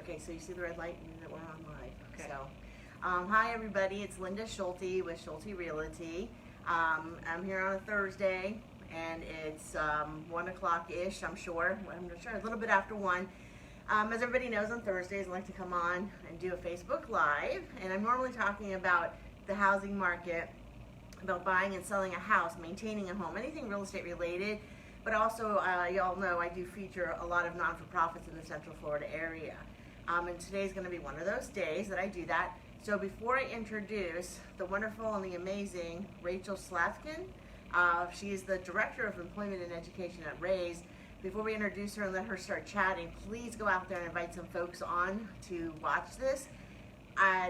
Okay, so you see the red light and that we're on live. Okay. So, hi everybody, it's Linda Schulte with Schulte Realty. I'm here on a Thursday and it's 1 o'clock-ish, I'm sure. I'm not sure, a little bit after 1. As everybody knows, on Thursdays I like to come on and do a Facebook Live, and I'm normally talking about the housing market, about buying and selling a house, maintaining a home, anything real estate related. But also, y'all know I do feature a lot of non-for-profits in the Central Florida area. And today's going to be one of those days that I do that. So before I introduce the wonderful and the amazing Rachel Slavkin, she is the Director of Employment and Education at Raise. Before we introduce her and let her start chatting, please go out there and invite some folks on to watch this.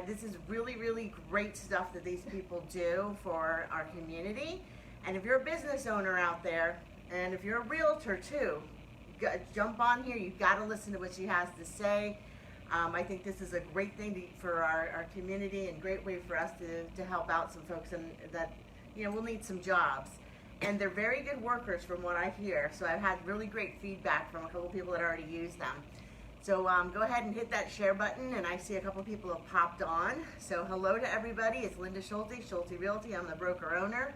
This is really, really great stuff that these people do for our community. And if you're a business owner out there, and if you're a realtor too, jump on here. You've got to listen to what she has to say. I think this is a great thing for our community, and great way for us to help out some folks and that, we'll need some jobs. And they're very good workers from what I hear. So I've had really great feedback from a couple people that already use them. So go ahead and hit that share button, and I see a couple people have popped on. So hello to everybody. It's Linda Schulte, Schulte Realty. I'm the broker owner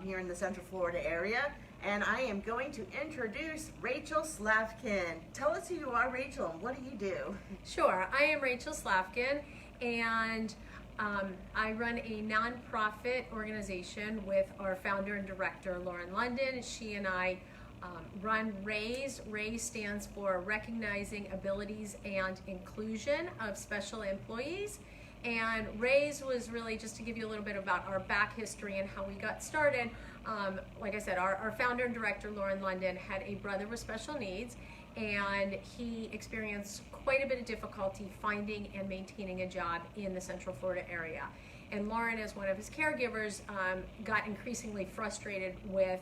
here in the Central Florida area. And I am going to introduce Rachel Slavkin. Tell us who you are, Rachel, and what do you do? Sure, I am Rachel Slavkin, and I run a nonprofit organization with our founder and director, Lauren London. She and I run RAISE. RAISE stands for Recognizing Abilities and Inclusion of Special Employees. And RAISE was really just to give you a little bit about our back history and how we got started. Like I said, our founder and director, Lauren London, had a brother with special needs, and he experienced quite a bit of difficulty finding and maintaining a job in the Central Florida area. And Lauren, as one of his caregivers, got increasingly frustrated with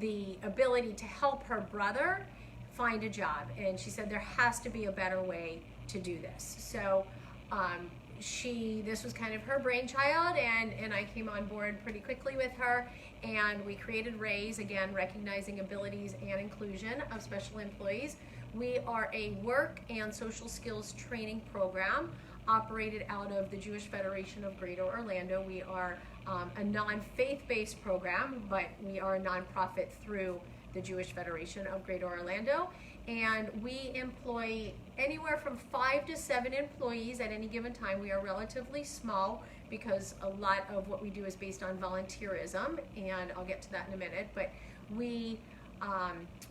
the ability to help her brother find a job. And she said there has to be a better way to do this. So this was kind of her brainchild, and I came on board pretty quickly with her, and we created RAISE, again, Recognizing Abilities and Inclusion of Special Employees. We are a work and social skills training program operated out of the Jewish Federation of Greater Orlando. We are a non-faith-based program, but we are a nonprofit through the Jewish Federation of Greater Orlando. And we employ anywhere from 5 to 7 employees at any given time. We are relatively small because a lot of what we do is based on volunteerism, and I'll get to that in a minute. But we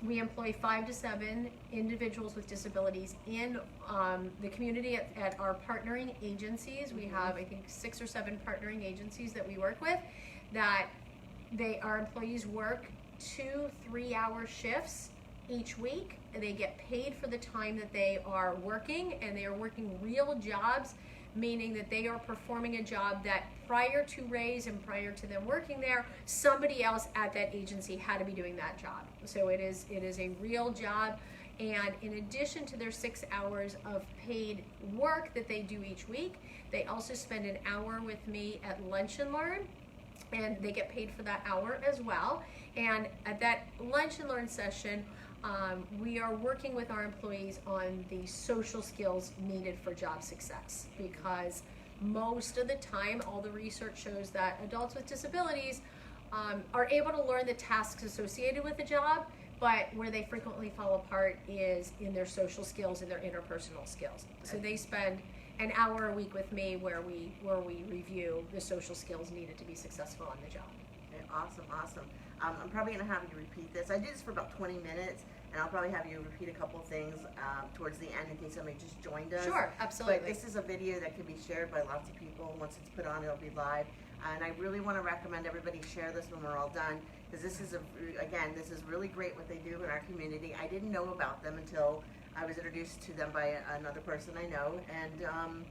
employ 5 to 7 individuals with disabilities in the community at our partnering agencies. We have, I think, 6 or 7 partnering agencies that we work with. That our employees work 2 3-hour shifts each week. They get paid for the time that they are working, and they are working real jobs, meaning that they are performing a job that prior to RAISE and prior to them working there, somebody else at that agency had to be doing that job. So it is a real job. And in addition to their 6 hours of paid work that they do each week, they also spend an hour with me at Lunch and Learn, and they get paid for that hour as well. And at that Lunch and Learn session, we are working with our employees on the social skills needed for job success, because most of the time, all the research shows that adults with disabilities are able to learn the tasks associated with the job, but where they frequently fall apart is in their social skills and their interpersonal skills. So they spend an hour a week with me where we review the social skills needed to be successful on the job. Okay, awesome. I'm probably going to have you repeat this. I do this for about 20 minutes, and I'll probably have you repeat a couple things towards the end in case somebody just joined us. Sure, absolutely. But this is a video that can be shared by lots of people. Once it's put on, it'll be live. And I really want to recommend everybody share this when we're all done, because this is really great what they do in our community. I didn't know about them until I was introduced to them by another person I know. And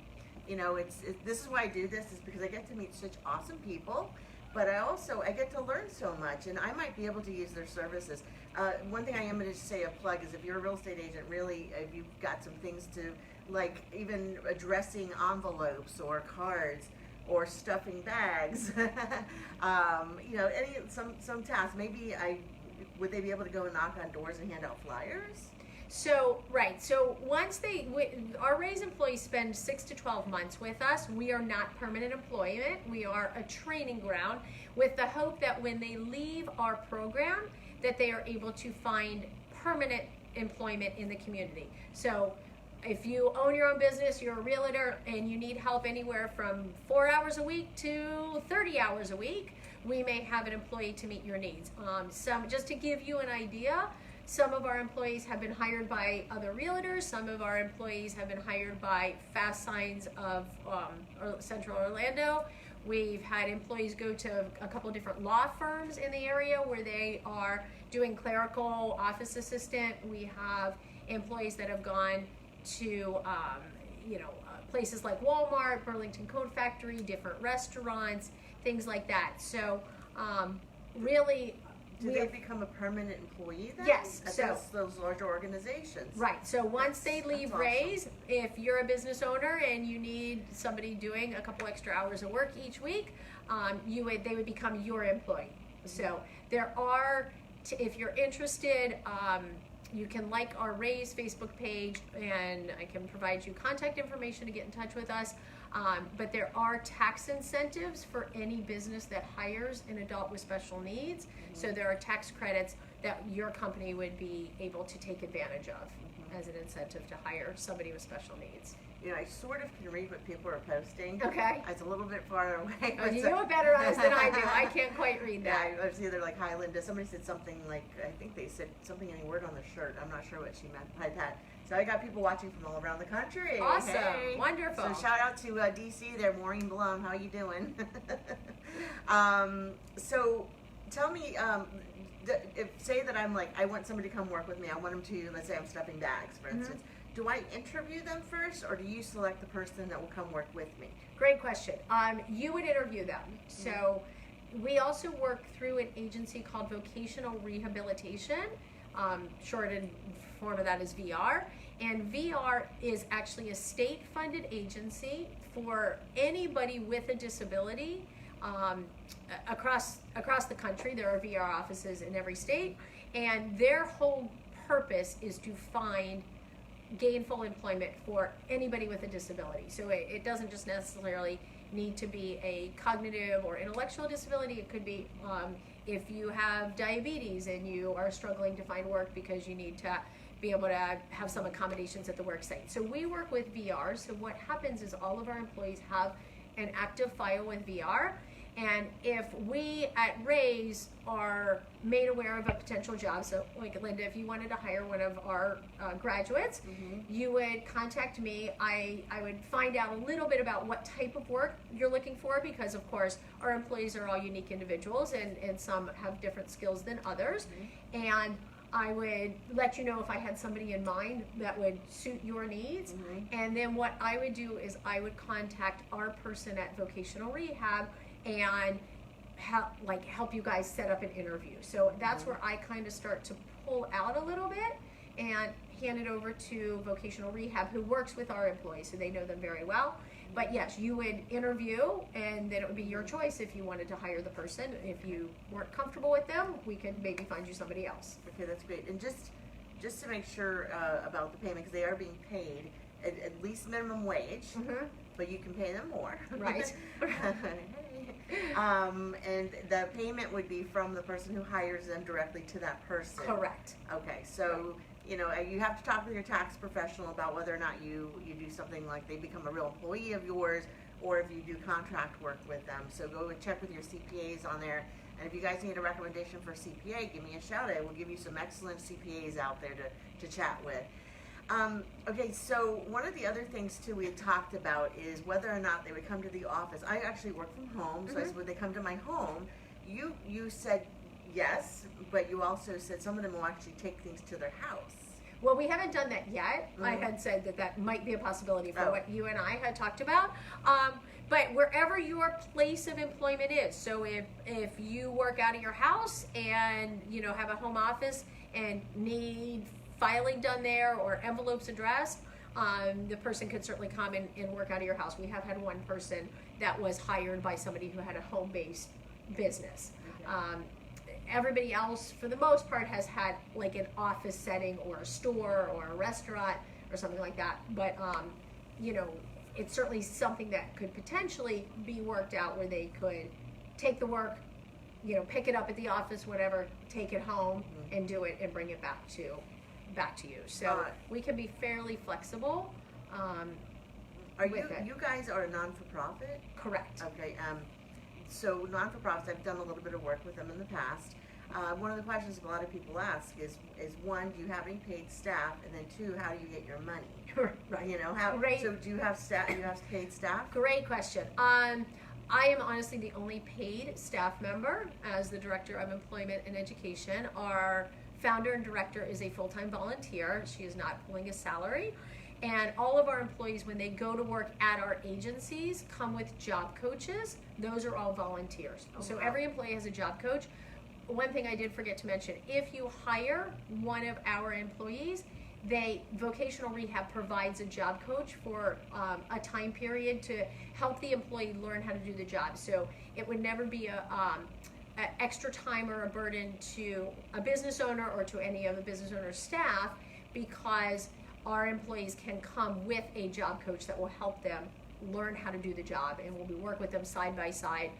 this is why I do this, is because I get to meet such awesome people. But I get to learn so much, and I might be able to use their services. One thing I am going to say a plug is, if you're a real estate agent, really, if you've got some things to, like even addressing envelopes or cards or stuffing bags, some tasks. Maybe would they be able to go and knock on doors and hand out flyers? So, right. So once our Raise employees spend 6 to 12 months with us, we are not permanent employment. We are a training ground with the hope that when they leave our program, that they are able to find permanent employment in the community. So if you own your own business, you're a realtor, and you need help anywhere from 4 hours a week to 30 hours a week, we may have an employee to meet your needs. Just to give you an idea, some of our employees have been hired by other realtors. Some of our employees have been hired by Fast Signs of Central Orlando. We've had employees go to a couple of different law firms in the area where they are doing clerical office assistant. We have employees that have gone to places like Walmart, Burlington Coat Factory, different restaurants, things like that. So really, do they become a permanent employee then? Yes. At those larger organizations. Right. So once they leave awesome. Raise, if you're a business owner and you need somebody doing a couple extra hours of work each week, they would become your employee. So there are, if you're interested, you can like our Raise Facebook page, and I can provide you contact information to get in touch with us. But there are tax incentives for any business that hires an adult with special needs. So there are tax credits that your company would be able to take advantage of as an incentive to hire somebody with special needs. You know, I sort of can read what people are posting. Okay. It's a little bit far away. Oh, you know it better than I do. I can't quite read that. Yeah, I was either like, hi Linda, somebody said something like, I think they said something, any word on the shirt. I'm not sure what she meant by that. So I got people watching from all around the country. Awesome. Hey. Wonderful. So shout out to DC there, Maureen Blum. How you doing? So tell me, if say that I'm like, I want somebody to come work with me. I want them to, let's say I'm stuffing bags, for instance. Do I interview them first, or do you select the person that will come work with me? Great question. You would interview them. So we also work through an agency called Vocational Rehabilitation. Shortened form of that is VR. And VR is actually a state-funded agency for anybody with a disability across the country. There are VR offices in every state, and their whole purpose is to find gainful employment for anybody with a disability. So it doesn't just necessarily need to be a cognitive or intellectual disability. It could be if you have diabetes and you are struggling to find work because you need to be able to have some accommodations at the work site. So we work with VR. So what happens is all of our employees have an active file with VR. And if we at Raise are made aware of a potential job, so like Linda, if you wanted to hire one of our graduates, you would contact me. I would find out a little bit about what type of work you're looking for, because of course our employees are all unique individuals, and some have different skills than others. And I would let you know if I had somebody in mind that would suit your needs. And then what I would do is I would contact our person at Vocational Rehab and help you guys set up an interview. So that's where I kind of start to pull out a little bit and hand it over to Vocational Rehab, who works with our employees, so they know them very well. But yes, you would interview, and then it would be your choice if you wanted to hire the person. If you weren't comfortable with them, we could maybe find you somebody else. Okay, that's great. And just to make sure about the payment, because they are being paid at least minimum wage, but you can pay them more. Right. And the payment would be from the person who hires them directly to that person. Correct. Okay, so you know, you have to talk with your tax professional about whether or not you do something like they become a real employee of yours, or if you do contract work with them. So go and check with your CPAs on there. And if you guys need a recommendation for a CPA, give me a shout. I will give you some excellent CPAs out there to chat with. Okay, so one of the other things too we had talked about is whether or not they would come to the office. I actually work from home, so I said, would they come to my home? You said yes, but you also said some of them will actually take things to their house. Well, we haven't done that yet. I had said that might be a possibility for what you and I had talked about. But wherever your place of employment is, so if you work out of your house and have a home office and need filing done there or envelopes addressed, the person could certainly come and work out of your house. We have had one person that was hired by somebody who had a home-based business. everybody else, for the most part, has had like an office setting or a store or a restaurant or something like that. But, you know, it's certainly something that could potentially be worked out where they could take the work, you know, pick it up at the office, whatever, take it home and do it and bring it back to you. So we can be fairly flexible. You guys are a non-for-profit? Correct. Okay. So non-for-profits, I've done a little bit of work with them in the past. One of the questions a lot of people ask is one, do you have any paid staff? And then two, how do you get your money? Right. You know, so do you have staff? You have paid staff? Great question. I am honestly the only paid staff member as the Director of Employment and Education. Our founder and director is a full-time volunteer. She is not pulling a salary. And all of our employees, when they go to work at our agencies, come with job coaches. Those are all volunteers. So every employee has a job coach. One thing I did forget to mention, if you hire one of our employees, vocational rehab provides a job coach for a time period to help the employee learn how to do the job. So it would never be a extra time or a burden to a business owner or to any of the business owner's staff, because our employees can come with a job coach that will help them learn how to do the job, and we'll be work with them side by side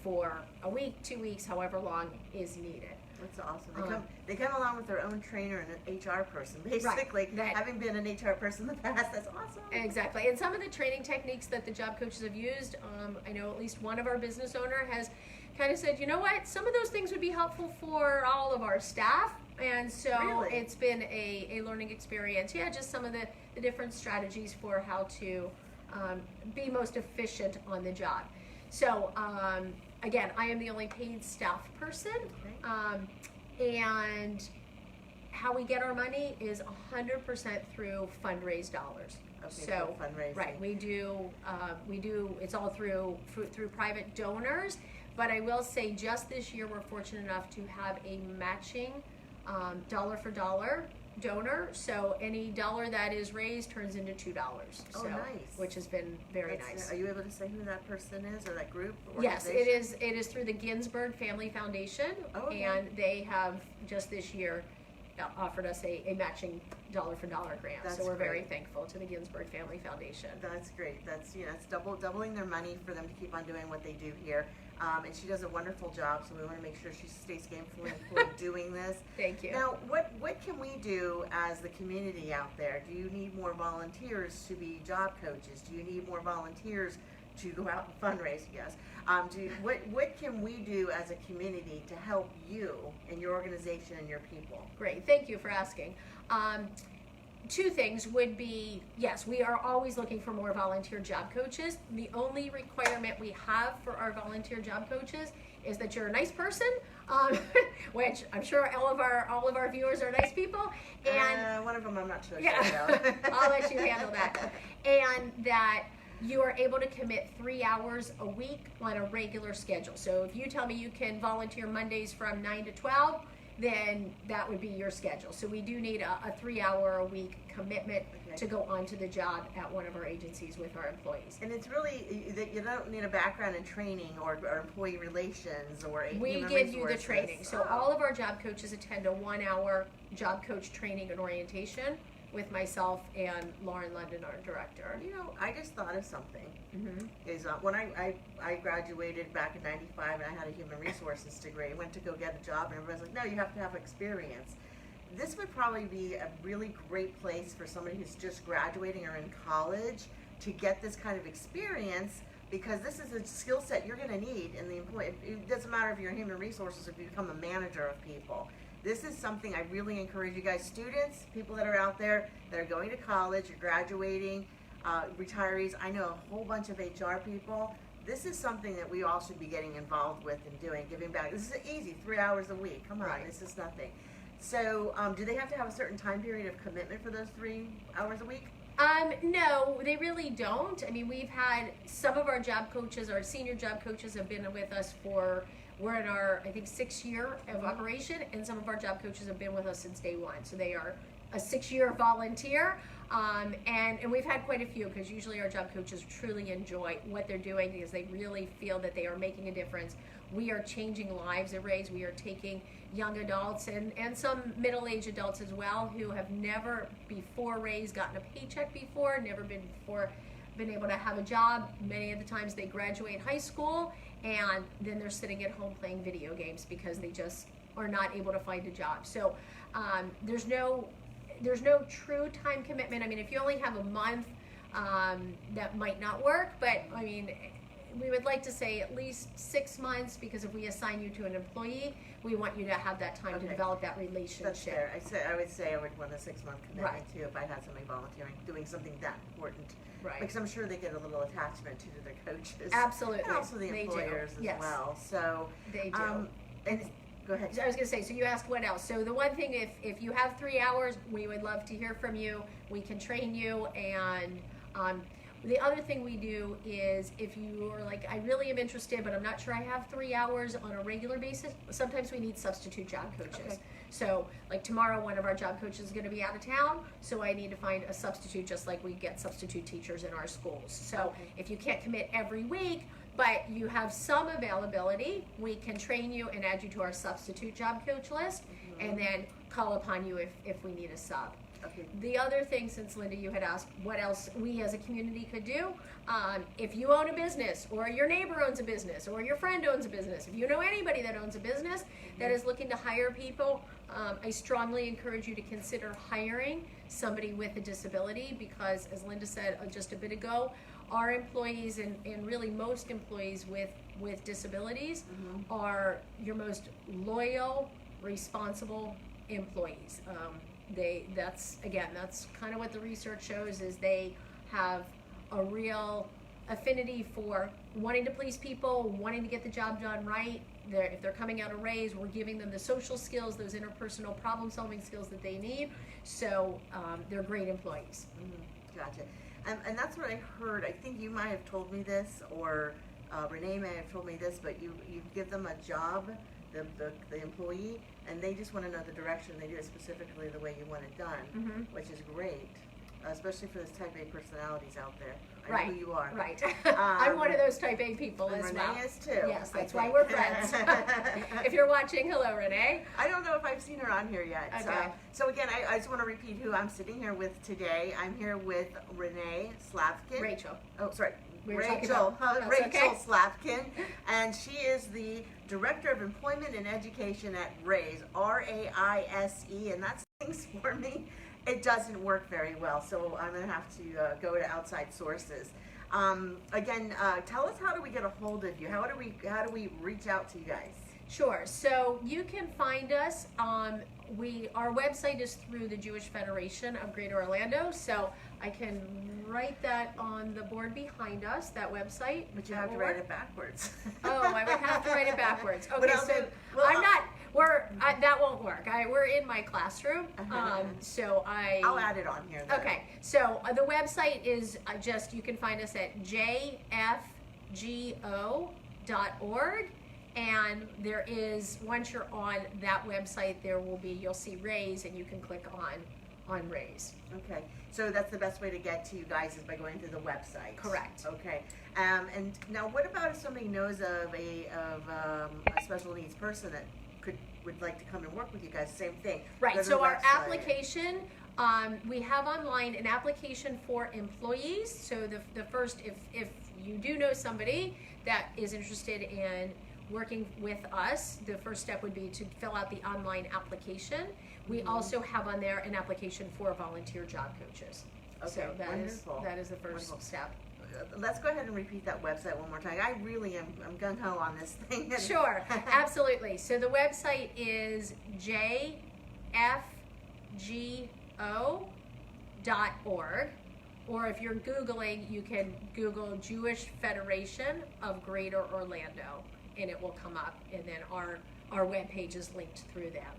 for a week, 2 weeks, however long is needed. That's awesome. They come along with their own trainer and an HR person, basically. Right. Having been an HR person in the past, that's awesome. Exactly. And some of the training techniques that the job coaches have used, I know at least one of our business owner has kind of said, you know what, some of those things would be helpful for all of our staff. And so It's been a learning experience. Yeah, just some of the different strategies for how to be most efficient on the job. So again, I am the only paid staff person. And how we get our money is 100% through fundraised dollars. So fundraising. Right, we do it's all through private donors. But I will say, just this year, we're fortunate enough to have a matching dollar for dollar donor. So any dollar that is raised turns into $2. Oh, nice. Which has been very nice. Are you able to say who that person is or that group? Yes, it is. It is through the Ginsberg Family Foundation, and they have just this year offered us a matching dollar for dollar grant. So we're very thankful to the Ginsberg Family Foundation. That's great. That's it's doubling their money for them to keep on doing what they do here. And she does a wonderful job, so we want to make sure she stays gainfully employed doing this. Thank you. Now, what can we do as the community out there? Do you need more volunteers to be job coaches? Do you need more volunteers to go out and fundraise? Yes. What can we do as a community to help you and your organization and your people? Great. Thank you for asking. Two things would be, yes, we are always looking for more volunteer job coaches. The only requirement we have for our volunteer job coaches is that you're a nice person, which I'm sure all of our viewers are nice people. And one of them I'm not sure. Yeah, I'll let you handle that. And that you are able to commit 3 hours a week on a regular schedule. So if you tell me you can volunteer Mondays from 9 to 12, then that would be your schedule. So we do need a 3 hour a week commitment to go onto the job at one of our agencies with our employees. And it's really that you don't need a background in training or employee relations or we give you the training. So all of our job coaches attend a 1 hour job coach training and orientation with myself and Lauren London, our director. You know, I just thought of something. Is when I graduated back in '95 and I had a human resources degree, I went to go get a job and everybody's like, no, you have to have experience. This would probably be a really great place for somebody who's just graduating or in college to get this kind of experience, because this is a skill set you're going to need in the employee. It doesn't matter if you're in human resources, if you become a manager of people. This is something I really encourage you guys, students, people that are out there that are going to college, you're graduating, retirees. I know a whole bunch of HR people. This is something that we all should be getting involved with and doing, giving back. This is easy, 3 hours a week. Come on, this is nothing. So do they have to have a certain time period of commitment for those 3 hours a week? No, they really don't. I mean, we've had some of our job coaches, our senior job coaches have been with us we're in our, I think, 6th year of operation, and some of our job coaches have been with us since day one. So they are a 6-year volunteer. And we've had quite a few, because usually our job coaches truly enjoy what they're doing because they really feel that they are making a difference. We are changing lives at Raise. We are taking young adults and some middle-aged adults as well who have never before Raise gotten a paycheck before, never been able to have a job. Many of the times they graduate high school and then they're sitting at home playing video games because they just are not able to find a job. So there's no true time commitment. I mean, if you only have a month, that might not work, but I mean, we would like to say at least 6 months, because if we assign you to an employee, we want you to have that time to develop that relationship. That's fair. I would say I would want a 6-month commitment too if I had somebody volunteering, doing something that important. Right. Because I'm sure they get a little attachment to their coaches. Absolutely. And also the employers as well. So they do. And go ahead. I was going to say, so you asked what else. So the one thing, if you have 3 hours, we would love to hear from you. We can train you. And the other thing we do is, if you are like, I really am interested, but I'm not sure I have 3 hours on a regular basis, sometimes we need substitute job coaches. Okay. So like tomorrow, one of our job coaches is going to be out of town, so I need to find a substitute, just like we get substitute teachers in our schools. So if you can't commit every week, but you have some availability, we can train you and add you to our substitute job coach list, and then call upon you if we need a sub. Okay. The other thing, since Linda, you had asked what else we as a community could do, if you own a business, or your neighbor owns a business, or your friend owns a business, if you know anybody that owns a business that is looking to hire people, I strongly encourage you to consider hiring somebody with a disability, because as Linda said just a bit ago, our employees and really most employees with disabilities are your most loyal, responsible employees. That's kind of what the research shows, is they have a real affinity for wanting to please people, wanting to get the job done right. If they're coming out of Raise, we're giving them the social skills, those interpersonal problem-solving skills that they need. So they're great employees. Gotcha. And that's what I heard. I think you might have told me this, or Renee may have told me this, but you give them a job, the employee, and they just want to know the direction. They do it specifically the way you want it done, which is great, especially for those type A personalities out there. I know who you are. Right. I'm one of those type A people as Renee well. Renee is too. Yes, that's why we're friends. If you're watching, hello, Renee. I don't know if I've seen her on here yet. Okay. So again, I just want to repeat who I'm sitting here with today. I'm here with Renee Slavkin. Rachel. Oh, sorry. Rachel Slavkin, and she is the Director of Employment and Education at Raise, R-A-I-S-E, and that's things for me. It doesn't work very well, so I'm going to have to go to outside sources. Again, tell us, how do we get a hold of you? How do we reach out to you guys? Sure. So you can find us. Our website is through the Jewish Federation of Greater Orlando, so I can write that on the board behind us, that website. But you have to write it backwards. Oh, I would have to write it backwards. Okay, that won't work. We're in my classroom, so I'll add it on here then. Okay, so the website is you can find us at jfgo.org. And there is, once you're on that website, you'll see Raise, and you can click on Raise. Okay, so that's the best way to get to you guys, is by going to the website. Correct. Okay, and now what about if somebody knows of a special needs person that would like to come and work with you guys? Same thing. Right. So our application, we have online an application for employees. So the first, if you do know somebody that is interested in working with us, the first step would be to fill out the online application. We also have on there an application for volunteer job coaches. Okay, so that is the first step. Let's go ahead and repeat that website one more time. I really am gung-ho on this thing. Sure, absolutely. So the website is jfgo.org, or if you're Googling, you can Google Jewish Federation of Greater Orlando, and it will come up, and then our webpage is linked through them.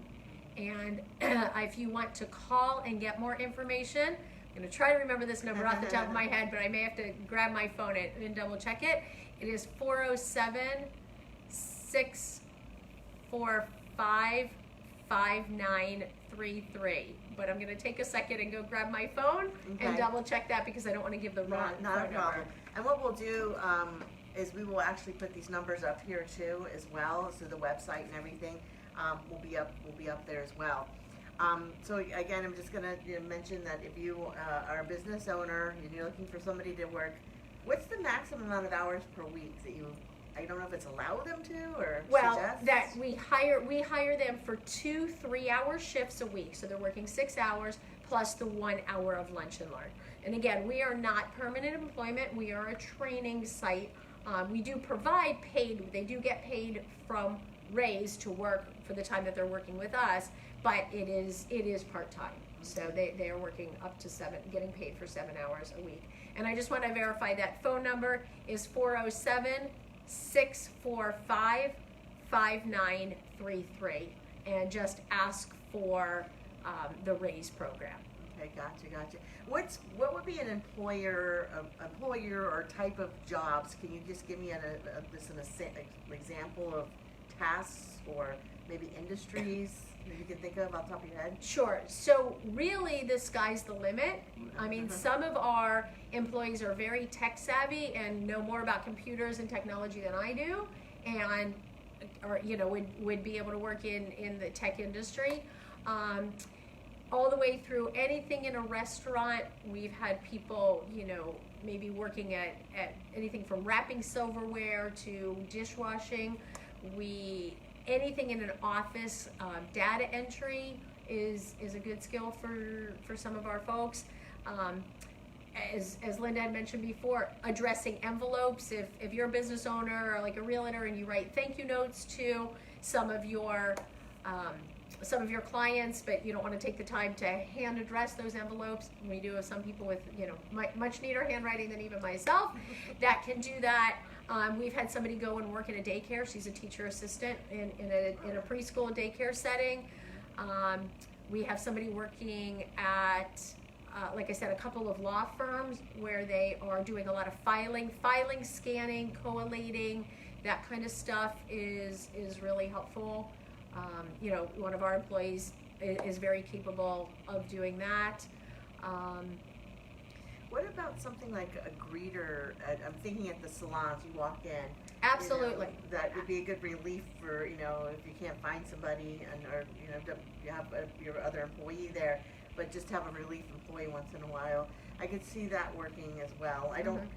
And if you want to call and get more information, I'm going to try to remember this number off the top of my head, but I may have to grab my phone and double check it. It is 407-645-5933. but I'm going to take a second and go grab my phone and Okay. double check that because I don't want to give the wrong Not a phone problem. number. And what we'll do is we will actually put these numbers up here too as well, so the website and everything will be up there as well. So again, I'm just gonna mention that if you are a business owner and you're looking for somebody to work, what's the maximum amount of hours per week that you? I don't know if it's allow them to or Well, suggest? that we hire them for 2 3-hour shifts a week, so they're working 6 hours plus the 1 hour of lunch and learn. And again, we are not permanent employment. We are a training site. We do provide paid. They do get paid from Raise to work for the time that they're working with us, but it is part time. So they are working up to 7, getting paid for 7 hours a week. And I just want to verify that phone number is 407-645-5933, and just ask for the Raise program. Okay, gotcha. What would be an employer or type of jobs? Can you just give me an example of tasks or maybe industries that you can think of off the top of your head? Sure. So really, the sky's the limit. I mean, some of our employees are very tech savvy and know more about computers and technology than I do, and would be able to work in the tech industry. All the way through anything in a restaurant. We've had people, maybe working at anything from wrapping silverware to dishwashing. Anything in an office, data entry is a good skill for some of our folks. As Linda had mentioned before, addressing envelopes. If you're a business owner or like a realtor and you write thank you notes to some of your clients, but you don't want to take the time to hand address those envelopes. We do have some people with much neater handwriting than even myself that can do that. We've had somebody go and work in a daycare. She's a teacher assistant in a preschool and daycare setting. We have somebody working at, like I said, a couple of law firms where they are doing a lot of filing, scanning, collating. That kind of stuff is really helpful. One of our employees is very capable of doing that. What about something like a greeter? I'm thinking at the salons, you walk in. Absolutely. That would be a good relief for, if you can't find somebody or you have your other employee there, but just have a relief employee once in a while. I could see that working as well. I don't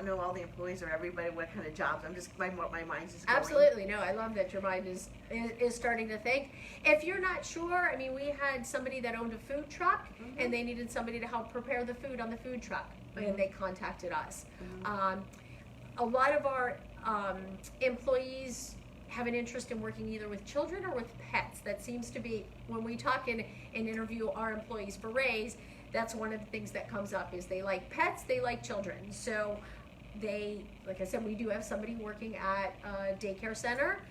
know all the employees or everybody what kind of jobs. I'm just my mind's just going. Absolutely. No, I love that your mind is starting to think. If you're not sure, I mean, we had somebody that owned a food truck and they needed somebody to help prepare the food on the food truck, and they contacted us. A lot of our employees have an interest in working either with children or with pets. That seems to be, when we talk and interview our employees for Raise, that's one of the things that comes up is they like pets, they like children. So like I said, we do have somebody working at a daycare center,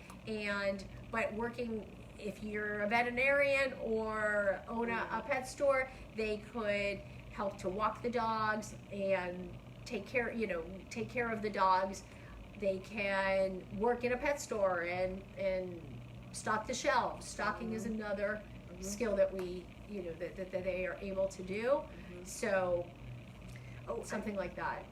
but working, if you're a veterinarian or own a pet store, they could help to walk the dogs and take care of the dogs. They can work in a pet store and stock the shelves. Stocking is another skill that we, that they are able to do. So, something like that.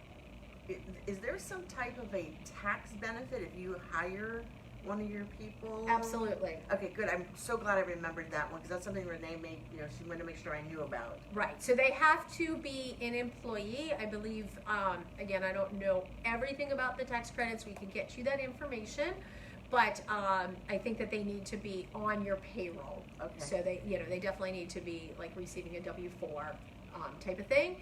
Is there some type of a tax benefit if you hire one of your people? Absolutely. Okay, good. I'm so glad I remembered that one because that's something Renee made. She wanted to make sure I knew about. Right. So they have to be an employee. I believe. Again, I don't know everything about the tax credits. We can get you that information, but I think that they need to be on your payroll. Okay. So they definitely need to be like receiving a W-4 type of thing.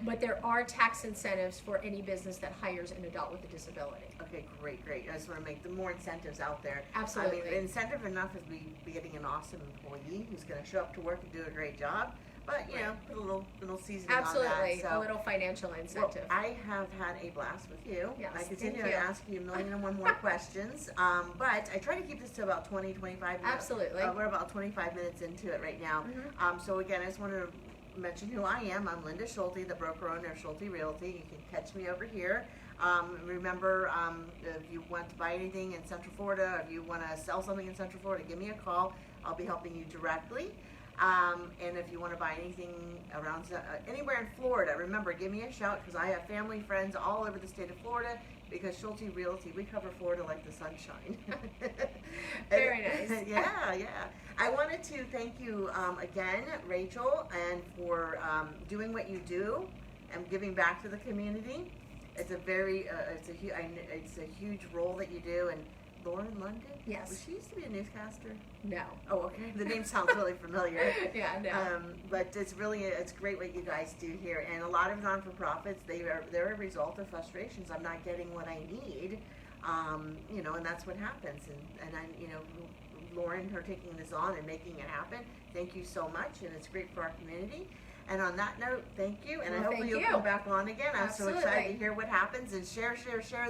But there are tax incentives for any business that hires an adult with a disability. Okay, great. I just want to make the more incentives out there. Absolutely. I mean, incentive enough is we be getting an awesome employee who's going to show up to work and do a great job. But put a little seasoning Absolutely. on that. So, a little financial incentive. Well, I have had a blast with you. Yes, I continue thank to you. ask you 1,000,001 more questions. But I try to keep this to about 20, 25 minutes. Absolutely. We're about 25 minutes into it right now. So again, I just want to mention who I am. I'm Linda Schulte, the broker owner of Schulte Realty. You can catch me over here. Remember, if you want to buy anything in Central Florida, if you want to sell something in Central Florida, give me a call. I'll be helping you directly. And if you want to buy anything around anywhere in Florida, remember, give me a shout, because I have family, friends all over the state of Florida, because Schulte Realty, we cover Florida like the sunshine. Very nice. Yeah. I wanted to thank you again, Rachel, and for doing what you do and giving back to the community. It's it's a huge role that you do. And Lauren London? Yes. Well, she used to be a newscaster. No. Oh, okay. The name sounds really familiar. Yeah, no. But it's great what you guys do here. And a lot of non-for-profits, they're a result of frustrations. I'm not getting what I need, and that's what happens. And Lauren, her taking this on and making it happen, thank you so much. And it's great for our community. And on that note, thank you. And I hope you'll come back on again. I'm Absolutely. so excited to hear what happens, and share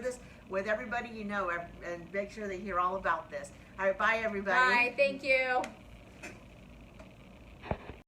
this with everybody you know, and make sure they hear all about this. All right, bye everybody. Bye, thank you.